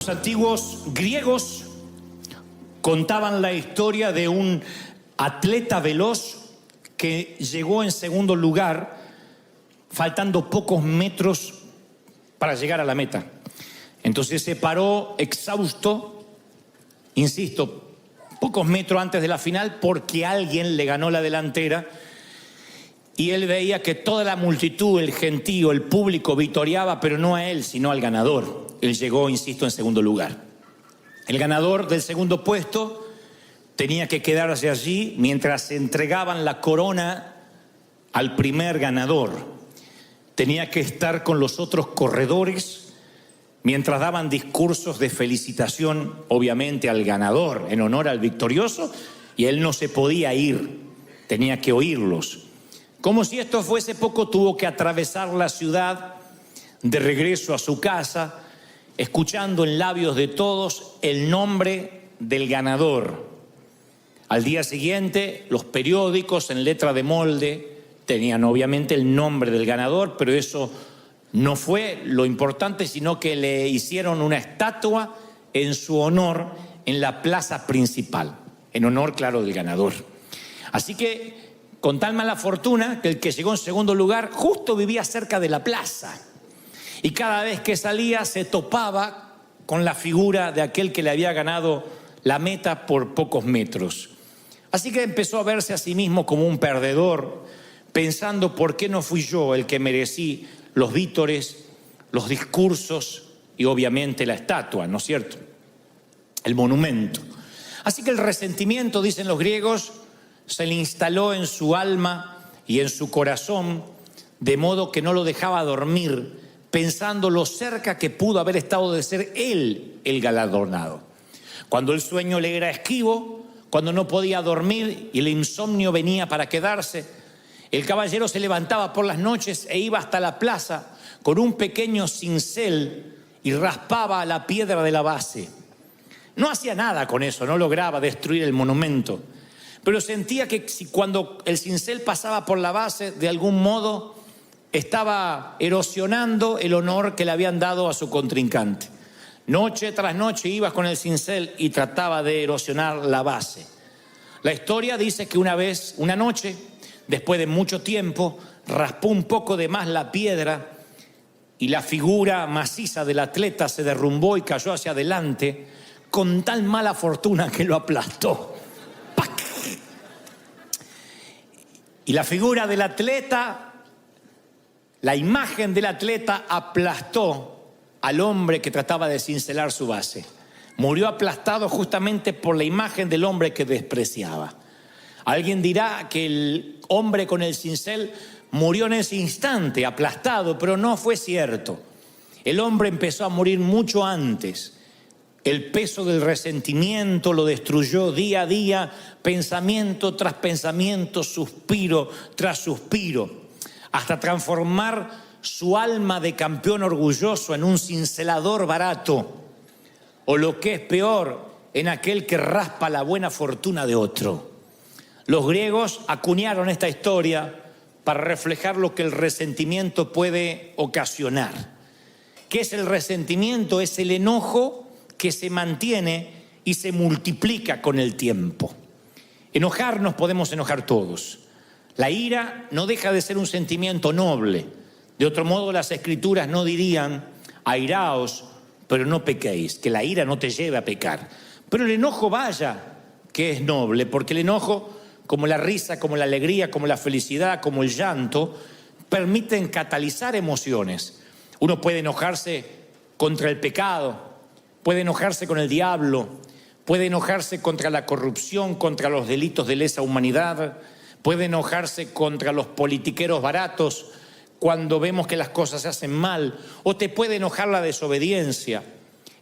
Los antiguos griegos contaban la historia de un atleta veloz que llegó en segundo lugar, faltando pocos metros para llegar a la meta. Entonces se paró exhausto, insisto, pocos metros antes de la final, porque alguien le ganó la delantera y él veía que toda la multitud, el gentío, el público vitoreaba, pero no a él, sino al ganador. Él llegó, insisto, en segundo lugar. El ganador del segundo puesto tenía que quedarse allí mientras se entregaban la corona al primer ganador. Tenía que estar con los otros corredores mientras daban discursos de felicitación, obviamente, al ganador, en honor al victorioso, y él no se podía ir, tenía que oírlos. Como si esto fuese poco, tuvo que atravesar la ciudad de regreso a su casa, escuchando en labios de todos el nombre del ganador. Al día siguiente, los periódicos en letra de molde tenían obviamente el nombre del ganador, pero eso no fue lo importante, sino que le hicieron una estatua en su honor en la plaza principal, en honor, claro, del ganador. Así que, con tal mala fortuna, que el que llegó en segundo lugar justo vivía cerca de la plaza. Y cada vez que salía se topaba con la figura de aquel que le había ganado la meta por pocos metros. Así que empezó a verse a sí mismo como un perdedor, pensando por qué no fui yo el que merecí los vítores, los discursos y obviamente la estatua, ¿no es cierto? El monumento. Así que el resentimiento, dicen los griegos, se le instaló en su alma y en su corazón, de modo que no lo dejaba dormir, pensando lo cerca que pudo haber estado de ser él el galardonado. Cuando el sueño le era esquivo, cuando no podía dormir y el insomnio venía para quedarse, el caballero se levantaba por las noches e iba hasta la plaza con un pequeño cincel y raspaba la piedra de la base. No hacía nada con eso, no lograba destruir el monumento, pero sentía que cuando el cincel pasaba por la base, de algún modo estaba erosionando el honor que le habían dado a su contrincante. Noche tras noche iba con el cincel y trataba de erosionar la base. La historia dice que una noche, después de mucho tiempo, raspó un poco de más la piedra y la figura maciza del atleta se derrumbó y cayó hacia adelante con tal mala fortuna que lo aplastó. ¡Pac! Y la figura del atleta, la imagen del atleta, aplastó al hombre que trataba de cincelar su base. Murió aplastado justamente por la imagen del hombre que despreciaba. Alguien dirá que el hombre con el cincel murió en ese instante, aplastado, pero no fue cierto. El hombre empezó a morir mucho antes. El peso del resentimiento lo destruyó día a día, pensamiento tras pensamiento, suspiro tras suspiro, hasta transformar su alma de campeón orgulloso en un cincelador barato, o lo que es peor, en aquel que raspa la buena fortuna de otro. Los griegos acuñaron esta historia para reflejar lo que el resentimiento puede ocasionar. ¿Qué es el resentimiento? Es el enojo que se mantiene y se multiplica con el tiempo. Enojarnos podemos enojar todos. La ira no deja de ser un sentimiento noble. De otro modo, las Escrituras no dirían: airaos, pero no pequéis, que la ira no te lleve a pecar. Pero el enojo, vaya, que es noble, porque el enojo, como la risa, como la alegría, como la felicidad, como el llanto, permiten catalizar emociones. Uno puede enojarse contra el pecado, puede enojarse con el diablo, puede enojarse contra la corrupción, contra los delitos de lesa humanidad, puede enojarse contra los politiqueros baratos cuando vemos que las cosas se hacen mal, o te puede enojar la desobediencia.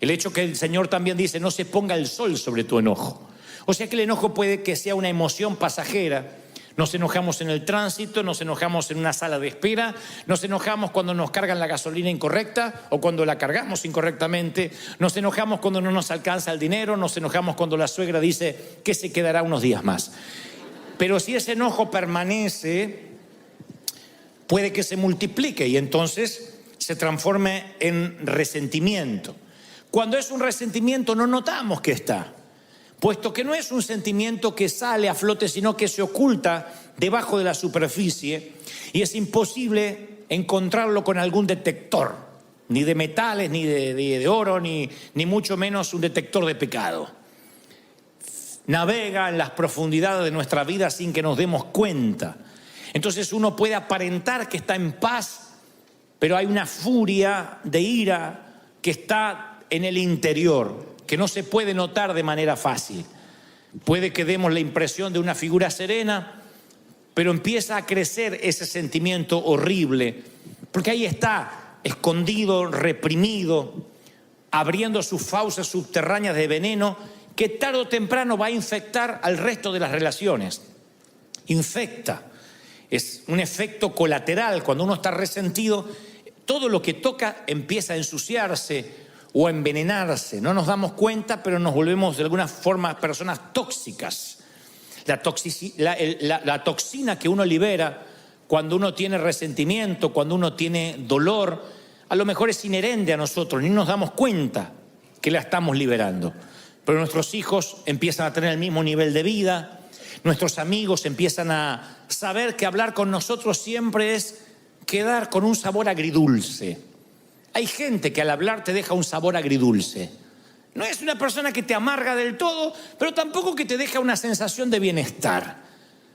El hecho que el Señor también dice: no se ponga el sol sobre tu enojo. O sea que el enojo puede que sea una emoción pasajera. Nos enojamos en el tránsito, nos enojamos en una sala de espera, nos enojamos cuando nos cargan la gasolina incorrecta o cuando la cargamos incorrectamente, nos enojamos cuando no nos alcanza el dinero, nos enojamos cuando la suegra dice que se quedará unos días más. Pero si ese enojo permanece, puede que se multiplique y entonces se transforme en resentimiento. Cuando es un resentimiento no notamos que está, puesto que no es un sentimiento que sale a flote, sino que se oculta debajo de la superficie y es imposible encontrarlo con algún detector, ni de metales, ni de oro, ni mucho menos un detector de pecado. Navega en las profundidades de nuestra vida sin que nos demos cuenta. Entonces uno puede aparentar que está en paz, pero hay una furia de ira que está en el interior, que no se puede notar de manera fácil. Puede que demos la impresión de una figura serena, pero empieza a crecer ese sentimiento horrible, porque ahí está, escondido, reprimido, abriendo sus fauces subterráneas de veneno, que tarde o temprano va a infectar al resto de las relaciones. Infecta. Es un efecto colateral. Cuando uno está resentido, todo lo que toca empieza a ensuciarse o a envenenarse. No nos damos cuenta, pero nos volvemos de alguna forma personas tóxicas. La toxina que uno libera cuando uno tiene resentimiento, cuando uno tiene dolor, a lo mejor es inherente a nosotros, ni nos damos cuenta que la estamos liberando. Pero nuestros hijos empiezan a tener el mismo nivel de vida, nuestros amigos empiezan a saber que hablar con nosotros siempre es quedar con un sabor agridulce. Hay gente que al hablar te deja un sabor agridulce. No es una persona que te amarga del todo, pero tampoco que te deja una sensación de bienestar.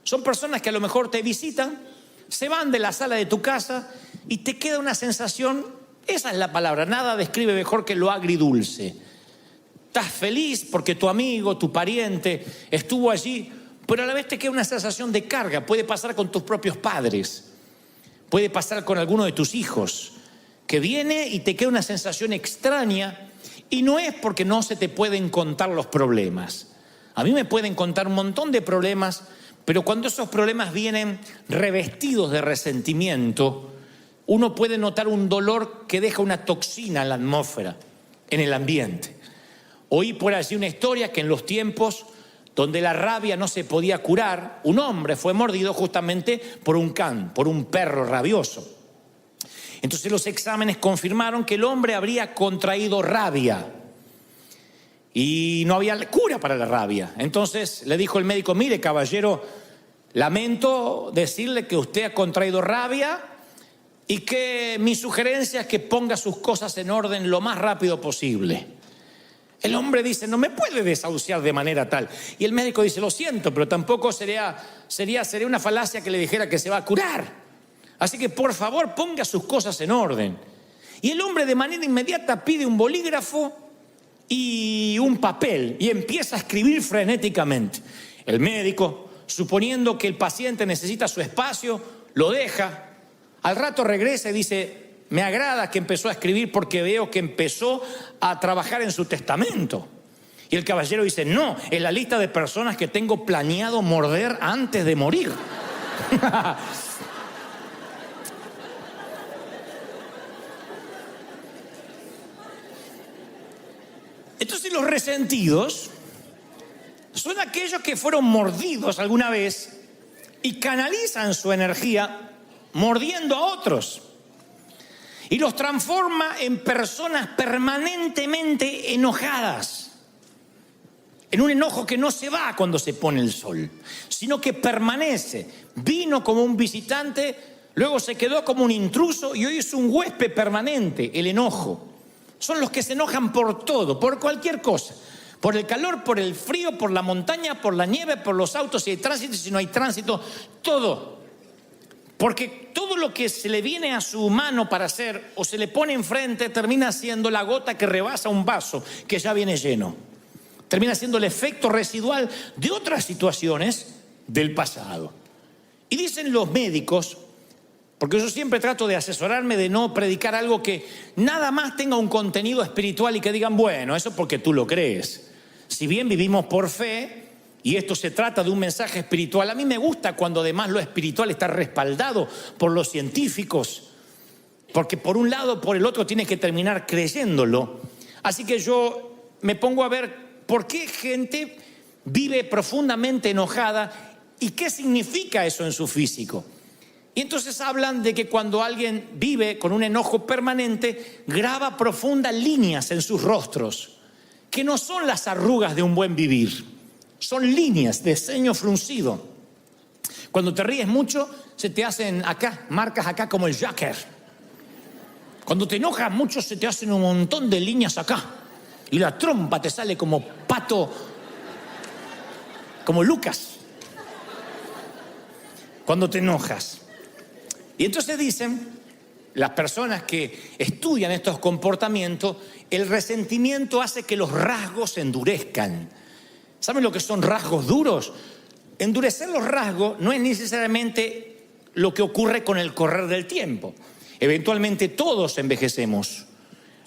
Son personas que a lo mejor te visitan, se van de la sala de tu casa y te queda una sensación, esa es la palabra, nada describe mejor que lo agridulce. Estás feliz porque tu amigo, tu pariente estuvo allí, pero a la vez te queda una sensación de carga. Puede pasar con tus propios padres, puede pasar con alguno de tus hijos, que viene y te queda una sensación extraña, y no es porque no se te pueden contar los problemas. A mí me pueden contar un montón de problemas, pero cuando esos problemas vienen revestidos de resentimiento, uno puede notar un dolor que deja una toxina en la atmósfera, en el ambiente. Oí por allí una historia que en los tiempos donde la rabia no se podía curar, un hombre fue mordido justamente por un can, por un perro rabioso. Entonces los exámenes confirmaron que el hombre habría contraído rabia y no había cura para la rabia. Entonces le dijo el médico: mire, caballero, lamento decirle que usted ha contraído rabia y que mi sugerencia es que ponga sus cosas en orden lo más rápido posible. El hombre dice: no me puede desahuciar de manera tal. Y el médico dice: lo siento, pero tampoco sería una falacia que le dijera que se va a curar. Así que por favor ponga sus cosas en orden. Y el hombre de manera inmediata pide un bolígrafo y un papel y empieza a escribir frenéticamente. El médico, suponiendo que el paciente necesita su espacio, lo deja. Al rato regresa y dice: me agrada que empezó a escribir porque veo que empezó a trabajar en su testamento. Y el caballero dice: no, es la lista de personas que tengo planeado morder antes de morir. Entonces los resentidos son aquellos que fueron mordidos alguna vez y canalizan su energía mordiendo a otros. Y los transforma en personas permanentemente enojadas. En un enojo que no se va cuando se pone el sol, sino que permanece. Vino como un visitante, luego se quedó como un intruso y hoy es un huésped permanente, el enojo. Son los que se enojan por todo, por cualquier cosa. Por el calor, por el frío, por la montaña, por la nieve, por los autos, si hay tránsito, si no hay tránsito, todo. Porque todo lo que se le viene a su mano para hacer o se le pone enfrente termina siendo la gota que rebasa un vaso que ya viene lleno. Termina siendo el efecto residual de otras situaciones del pasado. Y dicen los médicos, porque yo siempre trato de asesorarme de no predicar algo que nada más tenga un contenido espiritual y que digan: bueno, eso porque tú lo crees. Si bien vivimos por fe y esto se trata de un mensaje espiritual, a mí me gusta cuando además lo espiritual está respaldado por los científicos, porque por un lado o por el otro tienes que terminar creyéndolo. Así que yo me pongo a ver por qué gente vive profundamente enojada y qué significa eso en su físico. Y entonces hablan de que cuando alguien vive con un enojo permanente, graba profundas líneas en sus rostros, que no son las arrugas de un buen vivir, son líneas de ceño fruncido. Cuando te ríes mucho, se te hacen acá, marcas acá como el Joker. Cuando te enojas mucho, se te hacen un montón de líneas acá. Y la trompa te sale como pato, como Lucas, cuando te enojas. Y entonces dicen, las personas que estudian estos comportamientos, el resentimiento hace que los rasgos se endurezcan. ¿Saben lo que son rasgos duros? Endurecer los rasgos no es necesariamente lo que ocurre con el correr del tiempo. Eventualmente todos envejecemos.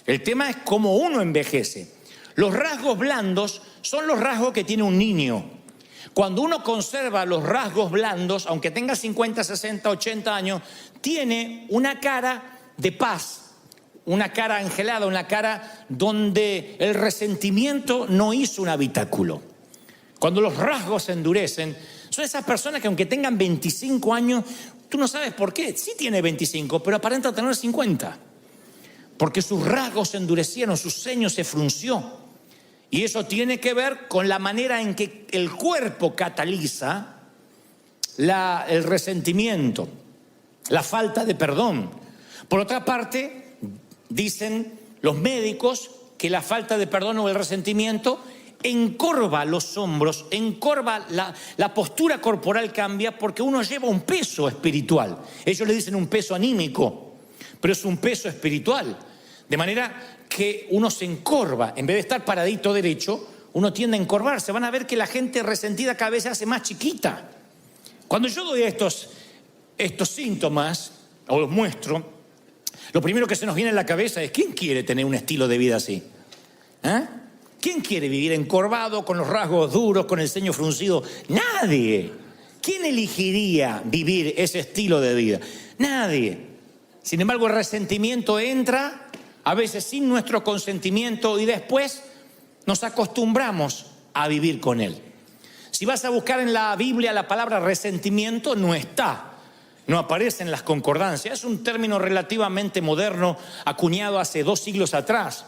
El tema es cómo uno envejece. Los rasgos blandos son los rasgos que tiene un niño. Cuando uno conserva los rasgos blandos, aunque tenga 50, 60, 80 años, tiene una cara de paz, una cara angelada, una cara donde el resentimiento no hizo un habitáculo. Cuando los rasgos se endurecen, son esas personas que aunque tengan 25 años, tú no sabes por qué. Sí tiene 25, pero aparenta tener 50. Porque sus rasgos se endurecieron, su ceño se frunció. Y eso tiene que ver con la manera en que el cuerpo cataliza el resentimiento, la falta de perdón. Por otra parte, dicen los médicos que la falta de perdón o el resentimiento encorva los hombros, encorva la postura corporal, cambia porque uno lleva un peso espiritual. Ellos le dicen un peso anímico, pero es un peso espiritual. De manera que uno se encorva, en vez de estar paradito derecho, uno tiende a encorvarse. Van a ver que la gente resentida cada vez se hace más chiquita. Cuando yo doy estos síntomas, o los muestro, lo primero que se nos viene a la cabeza es: ¿quién quiere tener un estilo de vida así? ¿Quién quiere vivir encorvado, con los rasgos duros, con el ceño fruncido? Nadie. ¿Quién elegiría vivir ese estilo de vida? Nadie. Sin embargo, el resentimiento entra a veces sin nuestro consentimiento y después nos acostumbramos a vivir con él. Si vas a buscar en la Biblia la palabra resentimiento, no está, no aparece en las concordancias. Es un término relativamente moderno, acuñado hace 2 siglos atrás.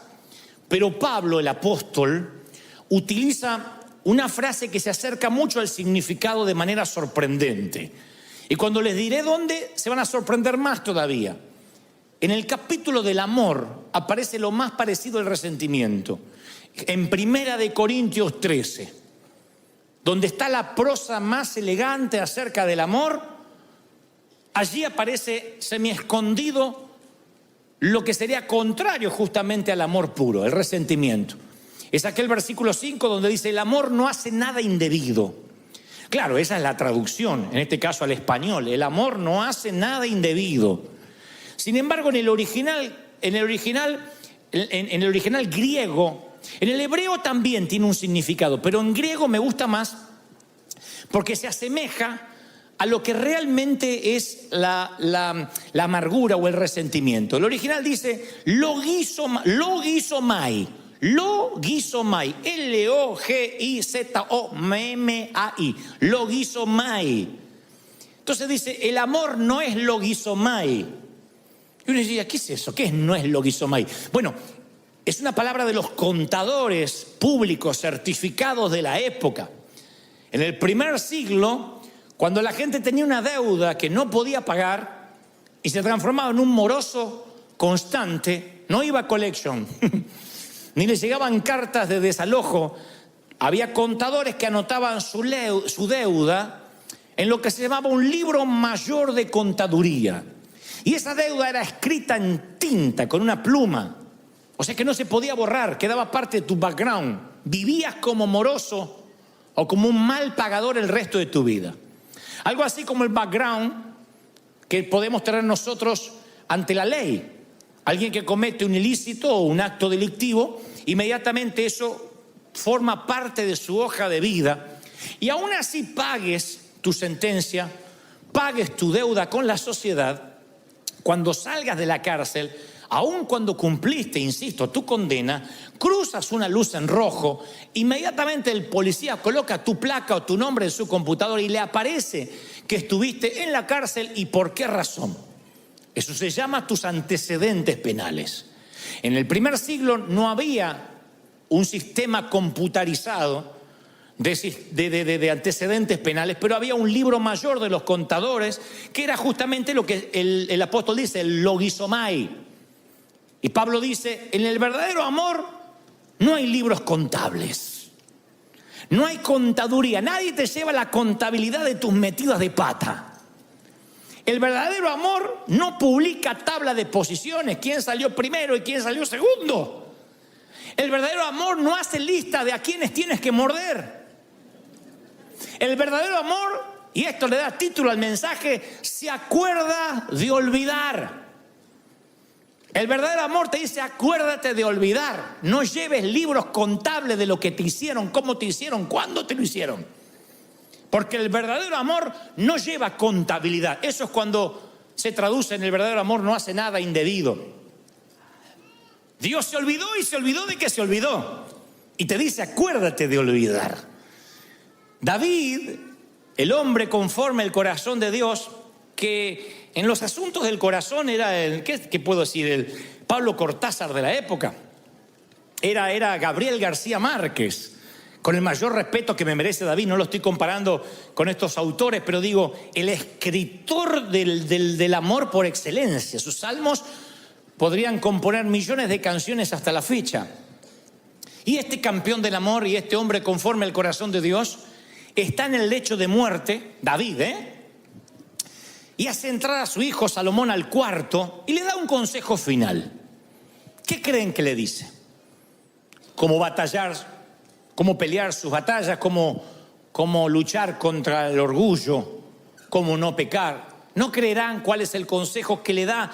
Pero Pablo, el apóstol, utiliza una frase que se acerca mucho al significado de manera sorprendente. Y cuando les diré dónde, se van a sorprender más todavía. En el capítulo del amor aparece lo más parecido al resentimiento. En 1 Corintios 13, donde está la prosa más elegante acerca del amor, allí aparece semiescondido lo que sería contrario justamente al amor puro, el resentimiento. Es aquel versículo 5 donde dice: el amor no hace nada indebido. Claro, esa es la traducción, en este caso al español. El amor no hace nada indebido. Sin embargo, en el original griego, en el hebreo también tiene un significado, pero en griego me gusta más porque se asemeja a lo que realmente es la amargura o el resentimiento. El original dice logizomai, Logizomai, logizomai. Entonces dice, el amor no es logizomai. Y uno diría, ¿qué es eso? ¿Qué no es logizomai? Bueno, es una palabra de los contadores públicos certificados de la época. En el primer siglo, cuando la gente tenía una deuda que no podía pagar y se transformaba en un moroso constante, no iba a collection, ni le llegaban cartas de desalojo. Había contadores que anotaban su deuda en lo que se llamaba un libro mayor de contaduría. Y esa deuda era escrita en tinta, con una pluma. O sea que no se podía borrar, quedaba parte de tu background. Vivías como moroso o como un mal pagador el resto de tu vida. Algo así como el background que podemos tener nosotros ante la ley. Alguien que comete un ilícito o un acto delictivo, inmediatamente eso forma parte de su hoja de vida. Y aún así pagues tu sentencia, pagues tu deuda con la sociedad, cuando salgas de la cárcel, aun cuando cumpliste, insisto, tu condena, cruzas una luz en rojo, inmediatamente el policía coloca tu placa o tu nombre en su computadora y le aparece que estuviste en la cárcel y por qué razón. Eso se llama tus antecedentes penales. En el primer siglo no había un sistema computarizado de antecedentes penales, pero había un libro mayor de los contadores que era justamente lo que el apóstol dice, el logizomai. Y Pablo dice, en el verdadero amor no hay libros contables, no hay contaduría, nadie te lleva la contabilidad de tus metidas de pata. El verdadero amor no publica tabla de posiciones, quién salió primero y quién salió segundo. El verdadero amor no hace lista de a quienes tienes que morder. El verdadero amor, y esto le da título al mensaje, se acuerda de olvidar. El verdadero amor te dice, acuérdate de olvidar. No lleves libros contables de lo que te hicieron, cómo te hicieron, cuándo te lo hicieron. Porque el verdadero amor no lleva contabilidad. Eso es cuando se traduce en el verdadero amor, no hace nada indebido. Dios se olvidó y se olvidó de que se olvidó. Y te dice, acuérdate de olvidar. David, el hombre conforme al corazón de Dios, que en los asuntos del corazón era ¿qué puedo decir? El Pablo Cortázar de la época. Era Gabriel García Márquez. Con el mayor respeto que me merece David, no lo estoy comparando con estos autores, pero digo, el escritor del amor por excelencia. Sus salmos podrían componer millones de canciones hasta la fecha. Y este campeón del amor y este hombre conforme al corazón de Dios está en el lecho de muerte, David, y hace entrar a su hijo Salomón al cuarto y le da un consejo final. ¿Qué creen que le dice? ¿Cómo batallar? ¿Cómo pelear sus batallas? ¿Cómo luchar contra el orgullo? ¿Cómo no pecar? No creerán cuál es el consejo que le da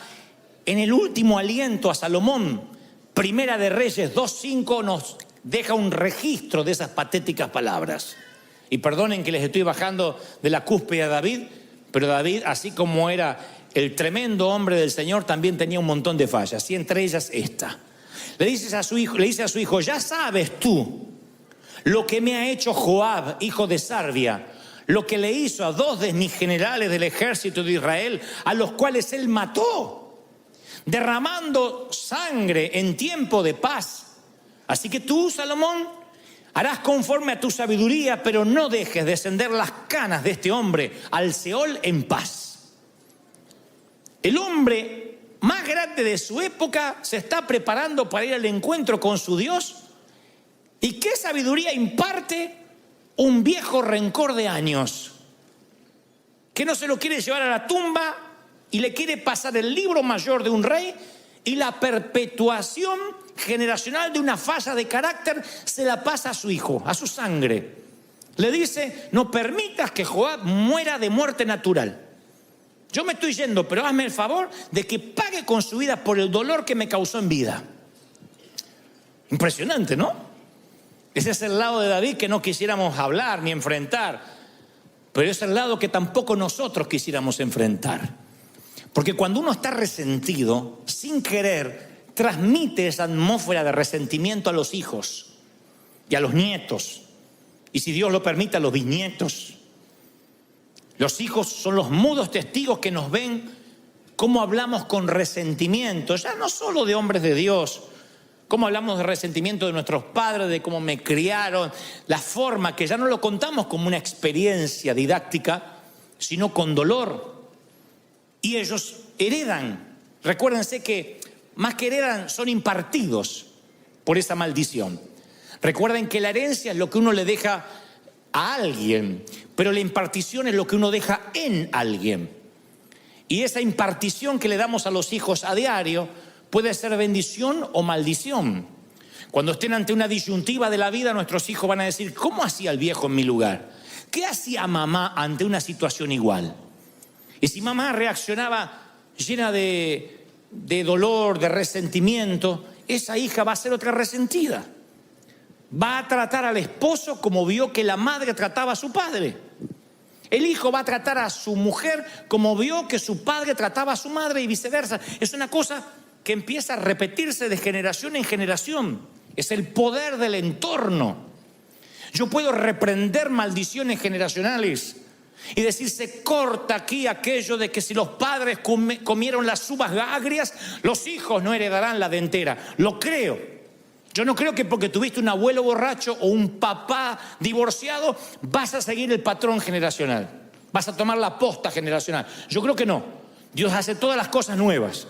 en el último aliento a Salomón. Primera de Reyes 2:5 nos deja un registro de esas patéticas palabras. Y perdonen que les estoy bajando de la cúspide a David, pero David, así como era el tremendo hombre del Señor, también tenía un montón de fallas, y entre ellas esta. Le dice a su hijo, ya sabes tú lo que me ha hecho Joab, hijo de Sarvia, lo que le hizo a 2 de mis generales del ejército de Israel, a los cuales él mató, derramando sangre en tiempo de paz. Así que tú, Salomón, harás conforme a tu sabiduría, pero no dejes descender las canas de este hombre al Seol en paz. El hombre más grande de su época se está preparando para ir al encuentro con su Dios. ¿Y qué sabiduría imparte un viejo rencor de años que no se lo quiere llevar a la tumba y le quiere pasar el libro mayor de un rey y la perpetuación generacional de una falla de carácter se la pasa a su hijo, a su sangre? Le dice, no permitas que Joab muera de muerte natural. Yo me estoy yendo, pero hazme el favor de que pague con su vida por el dolor que me causó en vida. Impresionante, ¿no? Ese es el lado de David que no quisiéramos hablar ni enfrentar, pero es el lado que tampoco nosotros quisiéramos enfrentar. Porque cuando uno está resentido, sin querer, transmite esa atmósfera de resentimiento a los hijos y a los nietos, y si Dios lo permite, a los bisnietos. Los hijos son los mudos testigos que nos ven cómo hablamos con resentimiento, ya no solo de hombres de Dios, cómo hablamos de resentimiento de nuestros padres, de cómo me criaron, la forma que ya no lo contamos como una experiencia didáctica, sino con dolor. Y ellos heredan. Recuérdense que más que heredan, son impartidos por esa maldición. Recuerden que la herencia es lo que uno le deja a alguien, pero la impartición es lo que uno deja en alguien. Y esa impartición que le damos a los hijos a diario puede ser bendición o maldición. Cuando estén ante una disyuntiva de la vida, nuestros hijos van a decir, ¿cómo hacía el viejo en mi lugar? ¿Qué hacía mamá ante una situación igual? Y si mamá reaccionaba llena de dolor, de resentimiento, esa hija va a ser otra resentida. Va a tratar al esposo como vio que la madre trataba a su padre. El hijo va a tratar a su mujer como vio que su padre trataba a su madre y viceversa. Es una cosa que empieza a repetirse de generación en generación. Es el poder del entorno. Yo puedo reprender maldiciones generacionales, Y decir, se corta aquí aquello de que si los padres comieron las uvas agrias, los hijos no heredarán la dentera. Lo creo. Yo no creo que porque tuviste un abuelo borracho o un papá divorciado vas a seguir el patrón generacional, vas a tomar la posta generacional. Yo creo que no. Dios hace todas las cosas nuevas,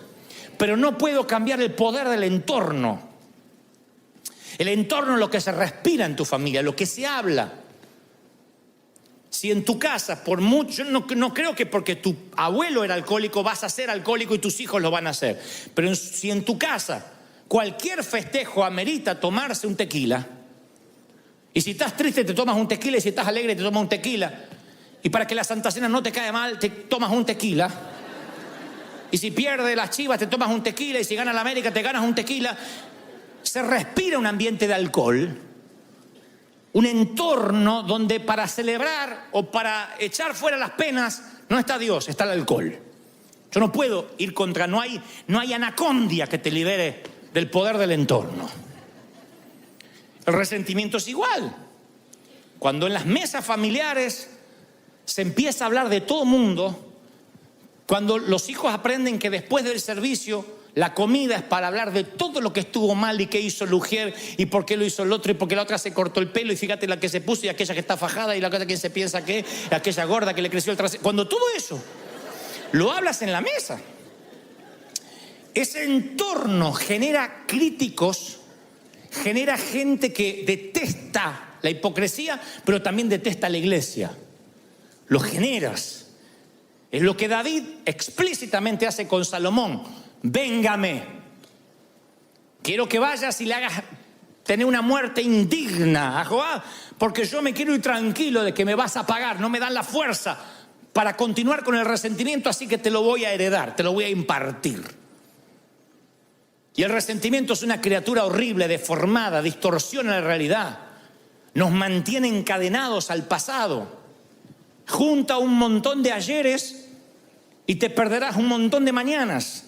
pero no puedo cambiar el poder del entorno. El entorno es lo que se respira en tu familia, lo que se habla. Si en tu casa, por mucho, no creo que porque tu abuelo era alcohólico vas a ser alcohólico y tus hijos lo van a hacer. Pero si en tu casa cualquier festejo amerita tomarse un tequila, y si estás triste te tomas un tequila, y si estás alegre te tomas un tequila, y para que la Santa Cena no te caiga mal te tomas un tequila, y si pierdes las Chivas te tomas un tequila, y si gana la América te ganas un tequila, se respira un ambiente de alcohol. Un entorno donde para celebrar o para echar fuera las penas no está Dios, está el alcohol. Yo no puedo ir contra, no hay anacondia que te libere del poder del entorno. El resentimiento es igual. Cuando en las mesas familiares se empieza a hablar de todo mundo, cuando los hijos aprenden que después del servicio la comida es para hablar de todo lo que estuvo mal y qué hizo el ujier y por qué lo hizo el otro y por qué la otra se cortó el pelo y fíjate la que se puso y aquella que está fajada y la otra que se piensa que aquella gorda que le creció el trasero. Cuando todo eso lo hablas en la mesa, ese entorno genera críticos, genera gente que detesta la hipocresía, pero también detesta la iglesia. Lo generas. Es lo que David explícitamente hace con Salomón. Véngame, quiero que vayas y le hagas tener una muerte indigna a Joab, porque yo me quiero ir tranquilo de que me vas a pagar, no me dan la fuerza para continuar con el resentimiento, así que te lo voy a heredar, te lo voy a impartir. Y el resentimiento es una criatura horrible, deformada, distorsiona la realidad, nos mantiene encadenados al pasado, junta un montón de ayeres y te perderás un montón de mañanas.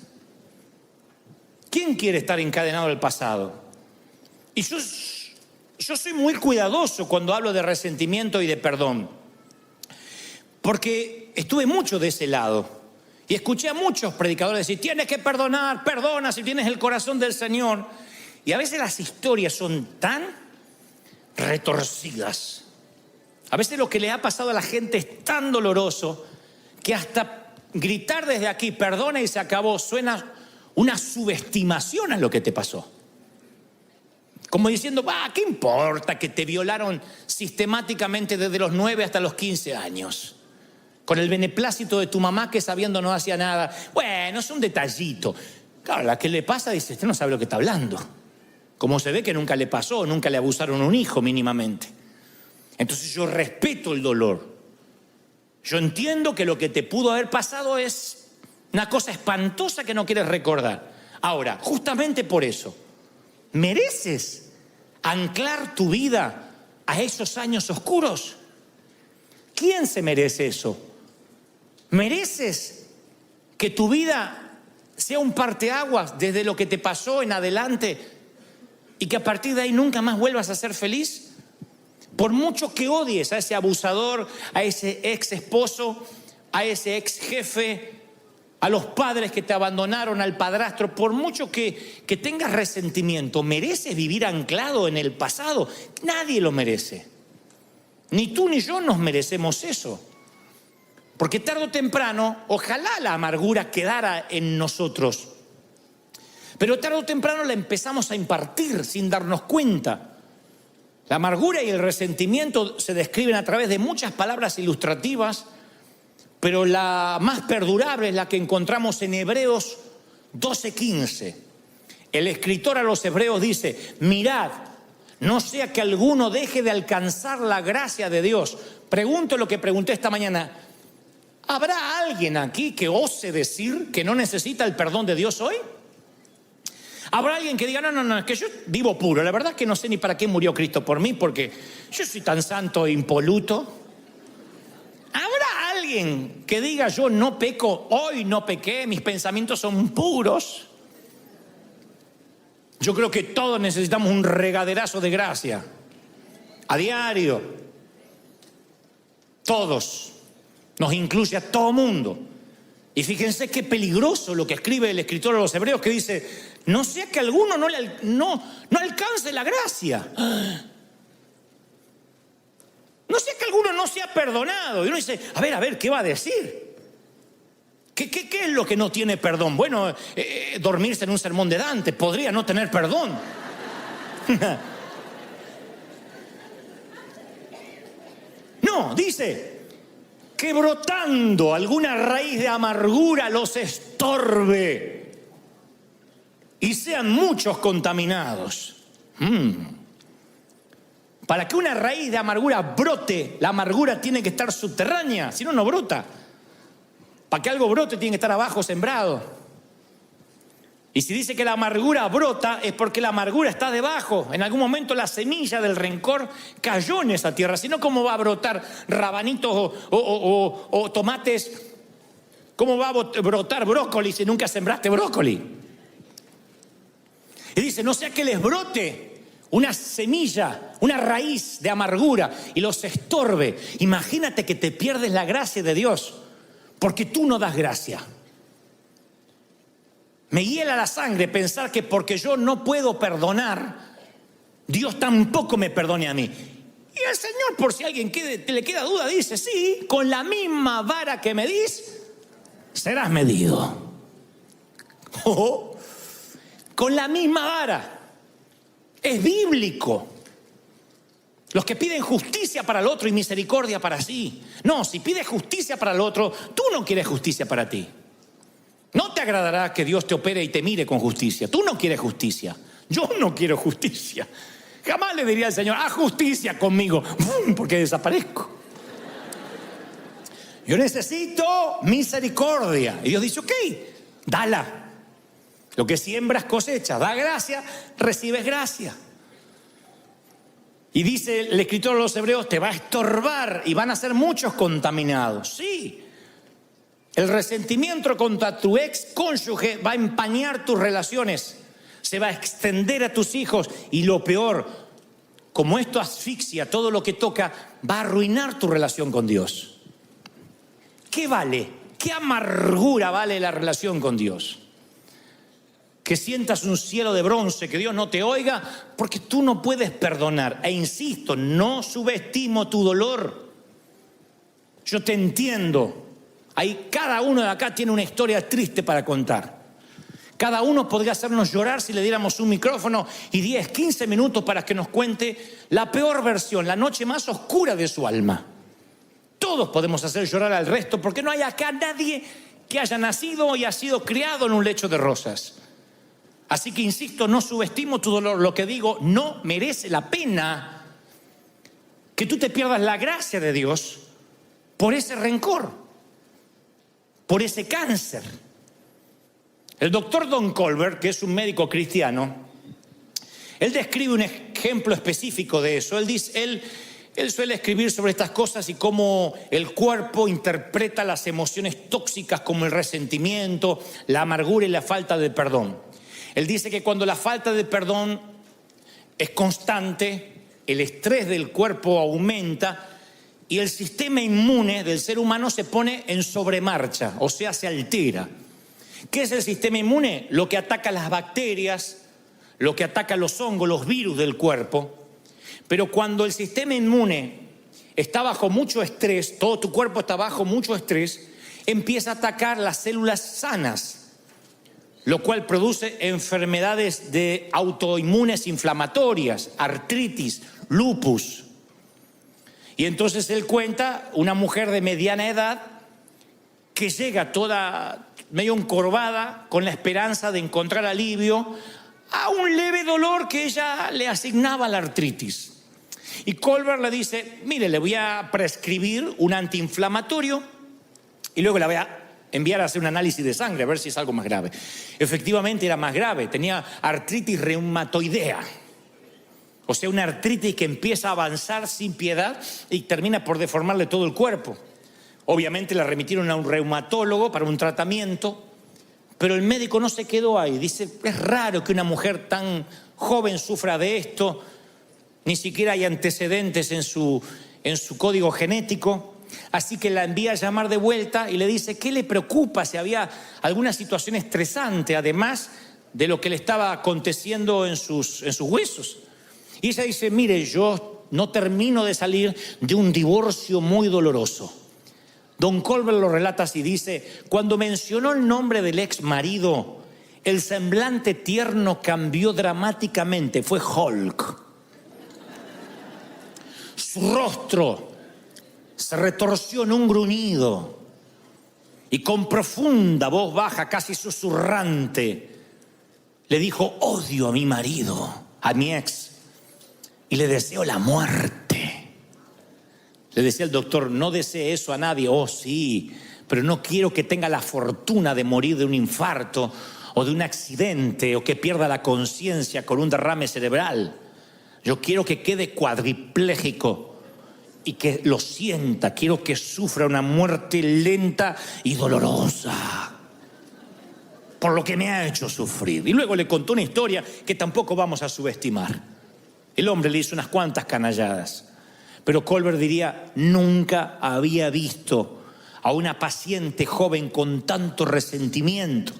¿Quién quiere estar encadenado al pasado? Y yo soy muy cuidadoso cuando hablo de resentimiento y de perdón, porque estuve mucho de ese lado y escuché a muchos predicadores decir, tienes que perdonar, perdona si tienes el corazón del Señor. Y a veces las historias son tan retorcidas, a veces lo que le ha pasado a la gente es tan doloroso que hasta gritar desde aquí, perdona y se acabó, suena una subestimación a lo que te pasó. Como diciendo, ¿qué importa que te violaron sistemáticamente desde los 9 hasta los 15 años? Con el beneplácito de tu mamá que sabiendo no hacía nada. Bueno, es un detallito. Claro, la que le pasa dice, usted no sabe lo que está hablando. Como se ve que nunca le pasó, nunca le abusaron a un hijo mínimamente. Entonces yo respeto el dolor. Yo entiendo que lo que te pudo haber pasado es una cosa espantosa que no quieres recordar. Ahora, justamente por eso, ¿mereces anclar tu vida a esos años oscuros? ¿Quién se merece eso? ¿Mereces que tu vida sea un parteaguas desde lo que te pasó en adelante y que a partir de ahí nunca más vuelvas a ser feliz? Por mucho que odies a ese abusador, a ese ex esposo, a ese ex jefe, a los padres que te abandonaron, al padrastro, por mucho que tengas resentimiento, ¿mereces vivir anclado en el pasado? Nadie lo merece. Ni tú ni yo nos merecemos eso. Porque tarde o temprano, ojalá la amargura quedara en nosotros, pero tarde o temprano la empezamos a impartir sin darnos cuenta. La amargura y el resentimiento se describen a través de muchas palabras ilustrativas, pero la más perdurable es la que encontramos en Hebreos 12:15. El escritor a los hebreos dice, mirad, no sea que alguno deje de alcanzar la gracia de Dios. Pregunto lo que pregunté esta mañana, ¿habrá alguien aquí que ose decir que no necesita el perdón de Dios hoy? ¿Habrá alguien que diga, no, es que yo vivo puro, la verdad es que no sé ni para qué murió Cristo por mí, porque yo soy tan santo e impoluto? ¿Habrá alguien que diga, yo no peco, hoy no pequé, mis pensamientos son puros? Yo creo que todos necesitamos un regaderazo de gracia, a diario, todos. Nos incluye a todo mundo. Y fíjense qué peligroso lo que escribe el escritor de los Hebreos, que dice, no sea que alguno no alcance la gracia. No sea que alguno no sea perdonado. Y uno dice, a ver, ¿qué va a decir? ¿Qué es lo que no tiene perdón? Bueno, dormirse en un sermón de Dante podría no tener perdón. No, dice que brotando alguna raíz de amargura los estorbe y sean muchos contaminados. Para que una raíz de amargura brote, la amargura tiene que estar subterránea, si no, no brota. Para que algo brote tiene que estar abajo sembrado. Y si dice que la amargura brota, es porque la amargura está debajo. En algún momento la semilla del rencor cayó en esa tierra. Si no, ¿cómo va a brotar rabanitos o tomates? ¿Cómo va a brotar brócoli si nunca sembraste brócoli? Y dice, no sea que les brote una semilla, una raíz de amargura y los estorbe. Imagínate que te pierdes la gracia de Dios porque tú no das gracia. Me hiela la sangre pensar que porque yo no puedo perdonar, Dios tampoco me perdone a mí. Y el Señor, por si a alguien le queda duda, dice, sí, con la misma vara que medís, serás medido. Con la misma vara. Es bíblico. Los que piden justicia para el otro y misericordia para sí. No, si pides justicia para el otro, tú no quieres justicia para ti. No te agradará que Dios te opere y te mire con justicia. Tú no quieres justicia. Yo no quiero justicia. Jamás le diría al Señor, haz justicia conmigo, porque desaparezco. Yo necesito misericordia. Y Dios dice, ok, dala. Lo que siembras cosechas. Da gracia, recibes gracia. Y dice el escritor de los Hebreos, te va a estorbar y van a ser muchos contaminados. Sí. El resentimiento contra tu ex cónyuge va a empañar tus relaciones, se va a extender a tus hijos y lo peor, como esto asfixia todo lo que toca, va a arruinar tu relación con Dios. ¿Qué vale? ¿Qué amargura vale la relación con Dios? Que sientas un cielo de bronce, que Dios no te oiga porque tú no puedes perdonar. E insisto, no subestimo tu dolor. Yo te entiendo. Ahí cada uno de acá tiene una historia triste para contar. Cada uno podría hacernos llorar si le diéramos un micrófono y 10, 15 minutos para que nos cuente la peor versión, la noche más oscura de su alma. Todos podemos hacer llorar al resto porque no hay acá nadie que haya nacido y ha sido criado en un lecho de rosas. Así que insisto, no subestimo tu dolor. Lo que digo, no merece la pena que tú te pierdas la gracia de Dios por ese rencor, por ese cáncer. El doctor Don Colbert, que es un médico cristiano, él describe un ejemplo específico de eso. Él suele escribir sobre estas cosas y cómo el cuerpo interpreta las emociones tóxicas como el resentimiento, la amargura y la falta de perdón. Él dice que cuando la falta de perdón es constante, el estrés del cuerpo aumenta y el sistema inmune del ser humano se pone en sobremarcha, o sea, se altera. ¿Qué es el sistema inmune? Lo que ataca las bacterias, lo que ataca los hongos, los virus del cuerpo. Pero cuando el sistema inmune está bajo mucho estrés, todo tu cuerpo está bajo mucho estrés, empieza a atacar las células sanas, lo cual produce enfermedades de autoinmunes inflamatorias, artritis, lupus. Y entonces él cuenta una mujer de mediana edad que llega toda medio encorvada con la esperanza de encontrar alivio a un leve dolor que ella le asignaba la artritis. Y Colbert le dice, mire, le voy a prescribir un antiinflamatorio y luego la voy a enviar a hacer un análisis de sangre a ver si es algo más grave. Efectivamente era más grave, tenía artritis reumatoidea. O sea, una artritis que empieza a avanzar sin piedad y termina por deformarle todo el cuerpo. Obviamente la remitieron a un reumatólogo para un tratamiento, pero el médico no se quedó ahí. Dice, es raro que una mujer tan joven sufra de esto, ni siquiera hay antecedentes en su código genético. así que la envía a llamar de vuelta y le dice qué le preocupa, si había alguna situación estresante, además de lo que le estaba aconteciendo en sus huesos. Y ella dice, mire, yo no termino de salir de un divorcio muy doloroso. Don Colbert lo relata así, dice, cuando mencionó el nombre del ex marido, el semblante tierno cambió dramáticamente, fue Hulk. Su rostro se retorció en un gruñido y con profunda voz baja, casi susurrante, le dijo, odio a mi marido, a mi ex, y le deseo la muerte. Le decía el doctor, no desee eso a nadie. Oh, sí, pero no quiero que tenga la fortuna de morir de un infarto o de un accidente o que pierda la conciencia con un derrame cerebral. Yo quiero que quede cuadripléjico y que lo sienta. Quiero que sufra una muerte lenta y dolorosa por lo que me ha hecho sufrir. Y luego le contó una historia que tampoco vamos a subestimar. El hombre le hizo unas cuantas canalladas, pero Colbert diría, nunca había visto a una paciente joven con tanto resentimiento.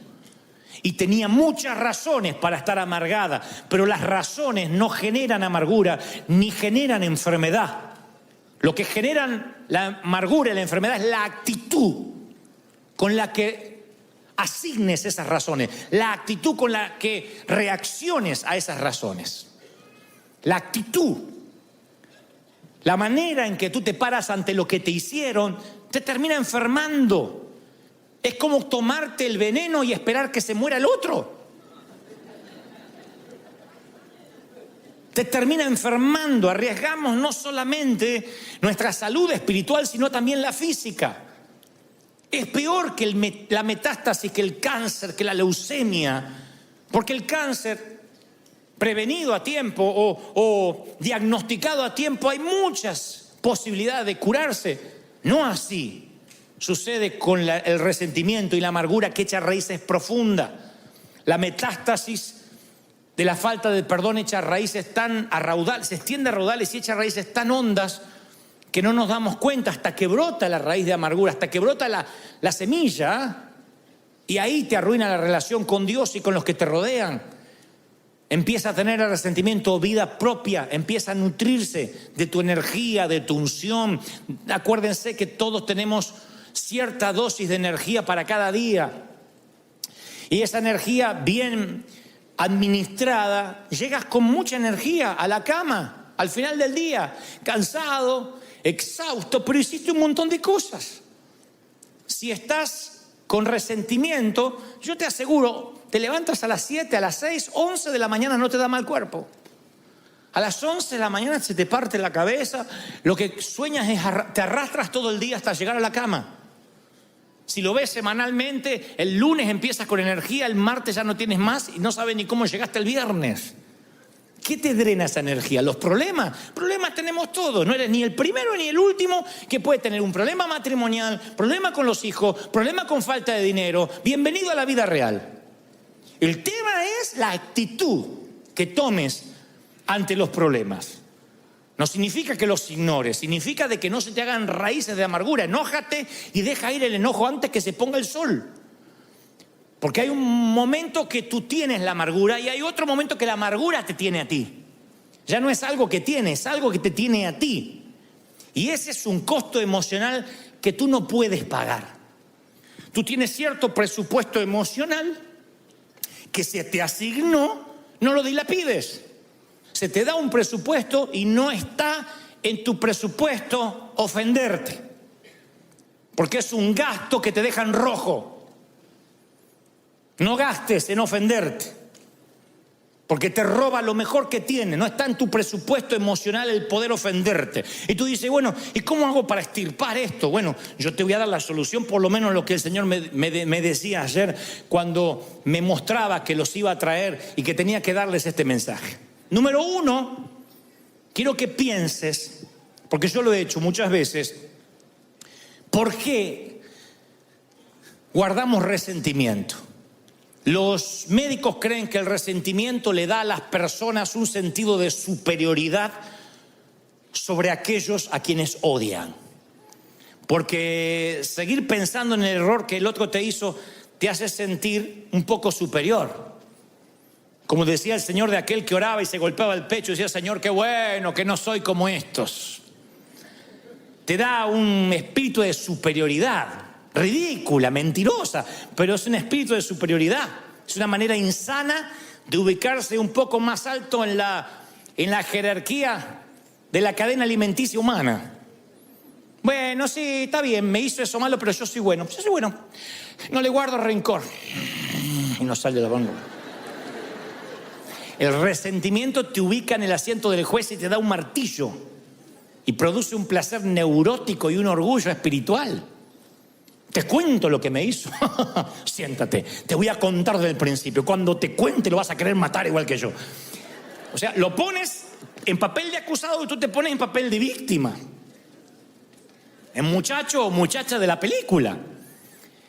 Y tenía muchas razones para estar amargada, pero las razones no generan amargura ni generan enfermedad. Lo que generan la amargura y la enfermedad es la actitud con la que asignes esas razones, la actitud con la que reacciones a esas razones. La actitud, la manera en que tú te paras ante lo que te hicieron, te termina enfermando. Es como tomarte el veneno y esperar que se muera el otro. Te termina enfermando. Arriesgamos no solamente nuestra salud espiritual, sino también la física. Es peor que la metástasis, que el cáncer, que la leucemia, porque el cáncer prevenido a tiempo o diagnosticado a tiempo, hay muchas posibilidades de curarse. No así sucede con el resentimiento y la amargura que echa raíces profundas. La metástasis de la falta de perdón echa raíces tan a raudales, se extiende a raudales y echa raíces tan hondas que no nos damos cuenta hasta que brota la raíz de amargura, hasta que brota la semilla, y ahí te arruina la relación con Dios y con los que te rodean. Empieza a tener el resentimiento vida propia, empieza a nutrirse de tu energía, de tu unción. Acuérdense que todos tenemos cierta dosis de energía para cada día. Y esa energía bien administrada, llegas con mucha energía a la cama, al final del día, cansado, exhausto, pero hiciste un montón de cosas. Si estás con resentimiento, yo te aseguro, te levantas a las 7, a las 6, 11 de la mañana no te da mal cuerpo. A las 11 de la mañana se te parte la cabeza, lo que sueñas es, te arrastras todo el día hasta llegar a la cama. Si lo ves semanalmente, el lunes empiezas con energía, el martes ya no tienes más y no sabes ni cómo llegaste el viernes. ¿Qué te drena esa energía? Los problemas. Problemas tenemos todos. No eres ni el primero ni el último que puede tener un problema matrimonial, problema con los hijos, problema con falta de dinero. Bienvenido a la vida real. El tema es la actitud que tomes ante los problemas. No significa que los ignores, significa de que no se te hagan raíces de amargura. Enójate y deja ir el enojo antes que se ponga el sol. Porque hay un momento que tú tienes la amargura y hay otro momento que la amargura te tiene a ti. Ya no es algo que tienes, es algo que te tiene a ti. Y ese es un costo emocional que tú no puedes pagar. Tú tienes cierto presupuesto emocional que se te asignó, no lo dilapides. Se te da un presupuesto y no está en tu presupuesto ofenderte. Porque es un gasto que te deja en rojo. No gastes en ofenderte, porque te roba lo mejor que tiene. No está en tu presupuesto emocional el poder ofenderte. Y tú dices, bueno, ¿y cómo hago para extirpar esto? Bueno, yo te voy a dar la solución, por lo menos lo que el Señor me decía ayer cuando me mostraba que los iba a traer y que tenía que darles este mensaje. Número 1, quiero que pienses, porque yo lo he hecho muchas veces, ¿por qué guardamos resentimiento? Los médicos creen que el resentimiento le da a las personas un sentido de superioridad sobre aquellos a quienes odian. Porque seguir pensando en el error que el otro te hizo te hace sentir un poco superior. Como decía el Señor de aquel que oraba y se golpeaba el pecho y decía: Señor, qué bueno que no soy como estos. Te da un espíritu de superioridad, ridícula, mentirosa, pero es un espíritu de superioridad. Es una manera insana de ubicarse un poco más alto en la jerarquía de la cadena alimenticia humana. Bueno, sí, está bien, me hizo eso malo, pero yo soy bueno. Yo soy bueno, no le guardo rencor. Y no sale de la boca. El resentimiento te ubica en el asiento del juez y te da un martillo. Y produce un placer neurótico y un orgullo espiritual. Te cuento lo que me hizo. Siéntate, te voy a contar desde el principio. Cuando te cuente lo vas a querer matar igual que yo. O sea, lo pones en papel de acusado y tú te pones en papel de víctima. En muchacho o muchacha de la película.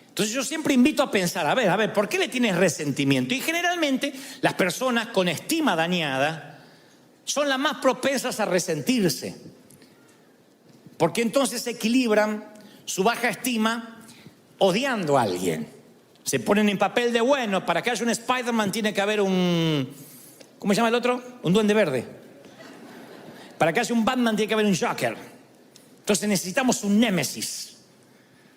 Entonces yo siempre invito a pensar, a ver, ¿por qué le tienes resentimiento? Y generalmente las personas con estima dañada son las más propensas a resentirse. Porque entonces equilibran su baja estima odiando a alguien. Se ponen en papel de bueno. Para que haya un Spider-Man tiene que haber un... ¿Cómo se llama el otro? Un duende verde. Para que haya un Batman tiene que haber un Joker. Entonces necesitamos un némesis.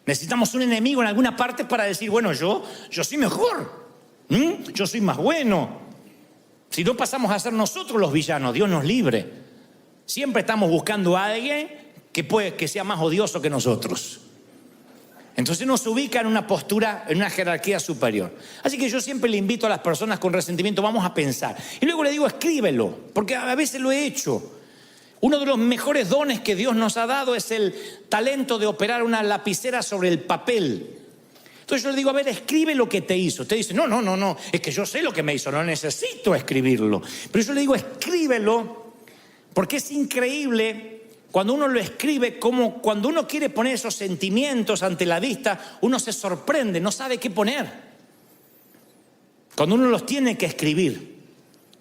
Necesitamos un enemigo en alguna parte para decir, bueno, yo soy mejor. Yo soy más bueno. Si no, pasamos a ser nosotros los villanos. Dios nos libre. Siempre estamos buscando a alguien que sea más odioso que nosotros. Entonces nos ubica en una postura, en una jerarquía superior. Así que yo siempre le invito a las personas con resentimiento, vamos a pensar. Y luego le digo, escríbelo, porque a veces lo he hecho. Uno de los mejores dones que Dios nos ha dado es el talento de operar una lapicera sobre el papel. Entonces yo le digo, a ver, escribe lo que te hizo. Usted dice, no, es que yo sé lo que me hizo, no necesito escribirlo. Pero yo le digo, escríbelo, porque es increíble cuando uno lo escribe, como cuando uno quiere poner esos sentimientos ante la vista, uno se sorprende, no sabe qué poner. Cuando uno los tiene que escribir.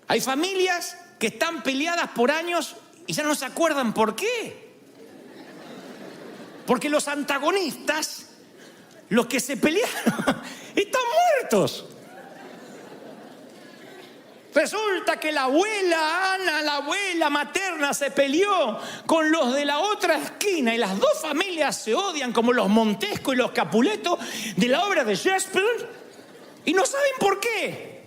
Hay familias que están peleadas por años y ya no se acuerdan por qué. Porque los antagonistas, los que se pelearon, están muertos. Resulta que la abuela Ana, la abuela materna, se peleó con los de la otra esquina y las dos familias se odian como los Montesco y los Capuleto de la obra de Shakespeare y no saben por qué.